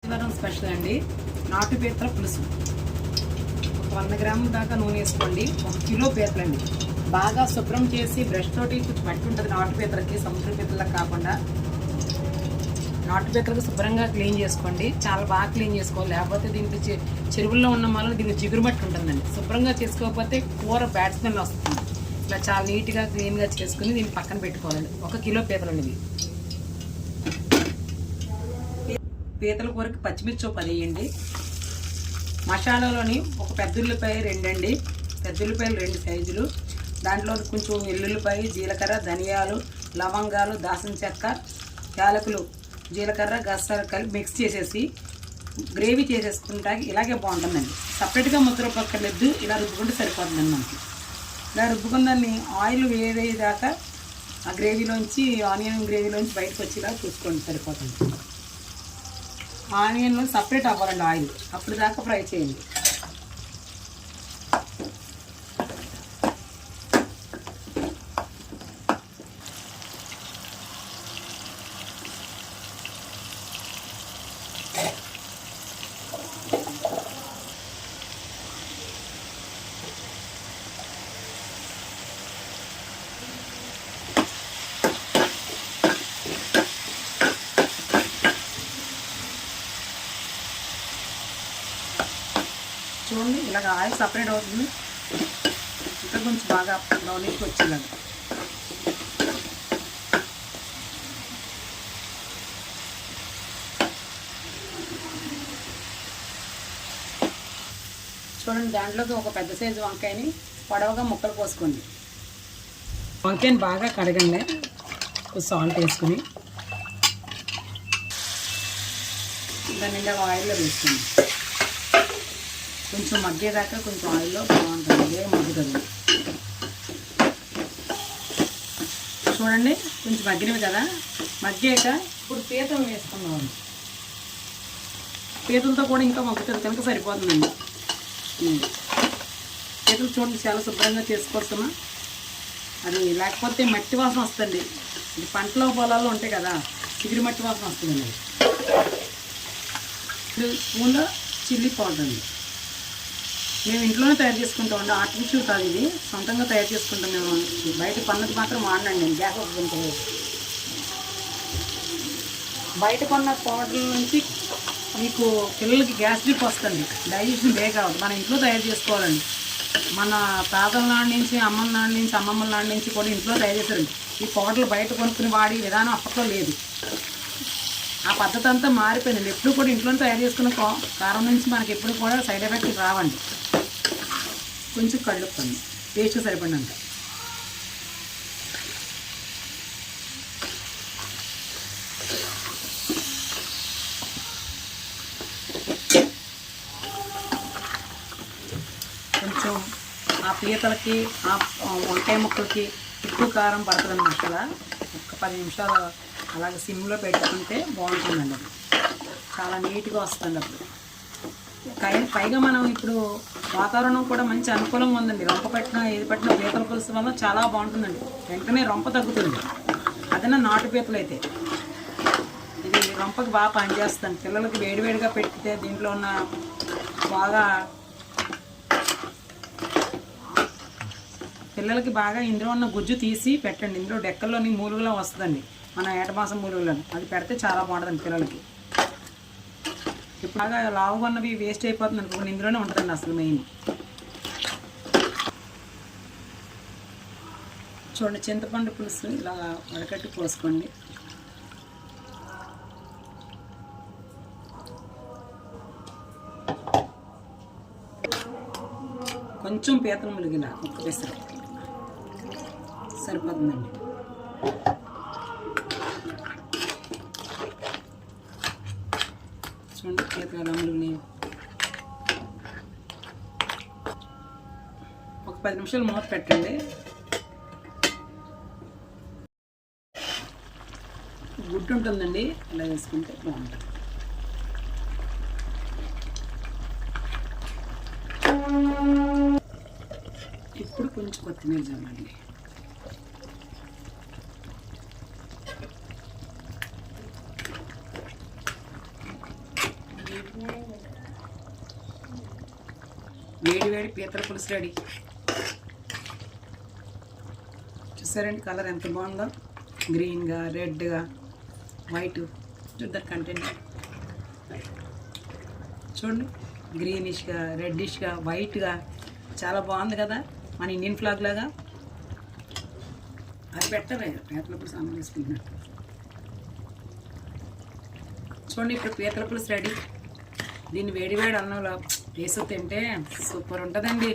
Special అండి నాటు పీతల పులుసు. 100 గ్రాముల దాకా నూనె వేసుకోండి. 1 కిలో పీతలండి. బాగా శుభ్రం చేసి బ్రష్ తోటి కొంచెం పట్టి ఉంటుంది నాటు పీతలకి, సముద్ర పీతలకు కాకుండా. నాటు పీతలకు శుభ్రంగా క్లీన్ చేసుకోండి. చాలా బాగా క్లీన్ చేసుకోవాలి, లేకపోతే దీనికి చెరువుల్లో ఉన్న వల్ల దీనికి జిగురు మట్టి ఉంటుందండి. శుభ్రంగా చేసుకోకపోతే కూర బ్యాడ్ స్మెల్ వస్తుంది. ఇలా చాలా నీట్గా క్లీన్గా చేసుకుని దీన్ని పక్కన పెట్టుకోవాలండి. 1 కిలో పీతలండి ఇవి. పీతల కూరకి పచ్చిమిర్చి 10 వేయండి. మసాలాలోని ఒక పెద్ద ఉల్లిపాయ 2 అండి, పెద్ద ఉల్లిపాయలు 2 సైజులు. దాంట్లో కొంచెం వెల్లుల్లిపాయ, జీలకర్ర, ధనియాలు, లవంగాలు, దాల్చిన చెక్క, యాలకులు, జీలకర్ర, గసాలు కలిపి మిక్స్ చేసేసి గ్రేవీ చేసేసుకుంటా. ఇలాగే బాగుంటుందండి. సపరేట్గా ముద్ర పక్కలేదు, ఇలా రుబ్బుకుంటే సరిపోతుందండి మనకి. ఇలా రుబ్బుకున్న దాన్ని ఆయిల్ వేరేదాకా ఆ గ్రేవీలోంచి, ఆనియన్ గ్రేవీలోంచి బయటకు వచ్చేలా చూసుకోండి, సరిపోతుంది. ఆనియన్లో సపరేట్ అవ్వాలండి ఆయిల్, అప్పుడు దాకా ఫ్రై చేయండి. చూడండి, ఇలాగ ఆయిల్ సపరేట్ అవుతుంది. ఇంకా కొంచెం బాగా బ్రౌనిష్కి వచ్చేలాగా. చూడండి, దాంట్లోకి ఒక పెద్ద సైజు వంకాయని పొడవుగా ముక్కలు కోసుకోండి. వంకాయని బాగా కడగండి, సాల్ట్ వేసుకుని దాని నిండా ఆయిల్లో వేసుకోండి. కొంచెం మగ్గేదాకా కొంచెం ఆయిల్లో బాగుంటుంది, ఇదే మగ్గుతుంది. చూడండి, కొంచెం మగ్గినవి కదా. మగ్గాక ఇప్పుడు పీతలు వేసుకున్నాం. పీతలతో కూడా ఇంకా మగ్గుతుంది కనుక సరిపోతుందండి. పీతలు చూడండి, చాలా శుభ్రంగా చేసుకోవచ్చుమా. అది లేకపోతే మట్టి వాసన వస్తుంది. ఇది పంటలో పొలాల్లో ఉంటాయి కదా, చిగురు మట్టి వాసన వస్తుందండి. ఇప్పుడు స్పూన్లో చిల్లీ పౌడర్ అండి. మేము ఇంట్లోనే తయారు చేసుకుంటామండి, ఆర్టిఫిషియల్ కాదు ఇది, సొంతంగా తయారు చేసుకుంటాం మేము. బయట పన్నది మాత్రం వాడినండి నేను, గ్యాస్ వస్తుంది. బయట కొన్న పౌడర్ నుంచి మీకు పిల్లలకి గ్యాస్ ట్రిప్ వస్తుంది, డైజెషన్ బేగా కావద్దు. మనం ఇంట్లో తయారు చేసుకోవాలండి. మన తాతల నాటి నుంచి, అమ్మల నాటి నుంచి, అమ్మమ్మల నాటి నుంచి కూడా ఇంట్లో తయారు చేశారండి. ఈ పౌడర్లు బయట కొనుక్కుని వాడి విధానం అప్పట్లో లేదు. ఆ పద్ధతి అంతా మారిపోయిందండి. ఎప్పుడు కూడా ఇంట్లోనే తయారు చేసుకున్న కారం నుంచి మనకి ఎప్పుడు కూడా సైడ్ ఎఫెక్ట్ రావండి. కొంచెం కళ్ళుప్పండి, టేస్ట్ సరిపడినంత. కొంచెం ఆ పీతలకి, ఆ వంకాయ ముక్కలకి ఎక్కువ కారం పడుతుంది మసాలా. ఒక 10 నిమిషాలు అలాగే సిమ్లో పెట్టుకుంటే బాగుంటుందండి. అది చాలా నీట్గా వస్తుంది అప్పుడు. పైగా మనం ఇప్పుడు వాతావరణం కూడా మంచి అనుకూలంగా ఉందండి. రొంప పెట్టినా ఏది పెట్టినా పీతల పులుసు వల్ల చాలా బాగుంటుందండి. వెంటనే రొంప తగ్గుతుంది. అదన్నా నాటు పీతలు అయితే ఇది రొంపకి బాగా పనిచేస్తుంది. పిల్లలకి వేడివేడిగా పెట్టితే దీంట్లో ఉన్న బాగా పిల్లలకి బాగా ఇందులో ఉన్న గుజ్జు తీసి పెట్టండి. ఇందులో డెక్కల్లోని మూలుగులా వస్తుందండి, మన ఏటమాసం మూలుగులను. అది పెడితే చాలా బాగుంటుందండి పిల్లలకి. ఇప్పుడు బాగా లావుగా ఉన్నవి వేస్ట్ అయిపోతుంది అనుకోండి, ఇందులోనే ఉంటుందండి అసలు మెయిన్. చూడండి, చింతపండు పులుసు ఇలా వడకట్టి పోసుకోండి. కొంచెం పీతలు ములిగిలా ఒక్క పెసర సరిపోతుందండి. చూడండి, పీతలు ఎలా ములిగినాయి. ఒక 10 నిమిషాలు మూత పెట్టండి. గుడ్డు ఉంటుందండి, ఇలా వేసుకుంటే బాగుంటుంది. ఇప్పుడు కొంచెం కొత్తిమీర చల్లండి. వేడి వేడి పీతల పులుసు రెడీ. చూసారండి కలర్ ఎంత బాగుందో, గ్రీన్గా, రెడ్గా, వైట్. చూద్దాం కంటెంట్ చూడండి, గ్రీనిష్గా, రెడ్డిష్గా, వైట్గా చాలా బాగుంది కదా, మన ఇండియన్ ఫ్లాగ్ లాగా. అది పెట్టవే పీతల పులుసు అన్నం వేసుకుంటున్నట్టు. చూడండి ఇప్పుడు పీతల పులుసు రెడీ. దీన్ని వేడి వేడి అన్నంలో వేసి తింటే సూపర్ ఉంటుందండి.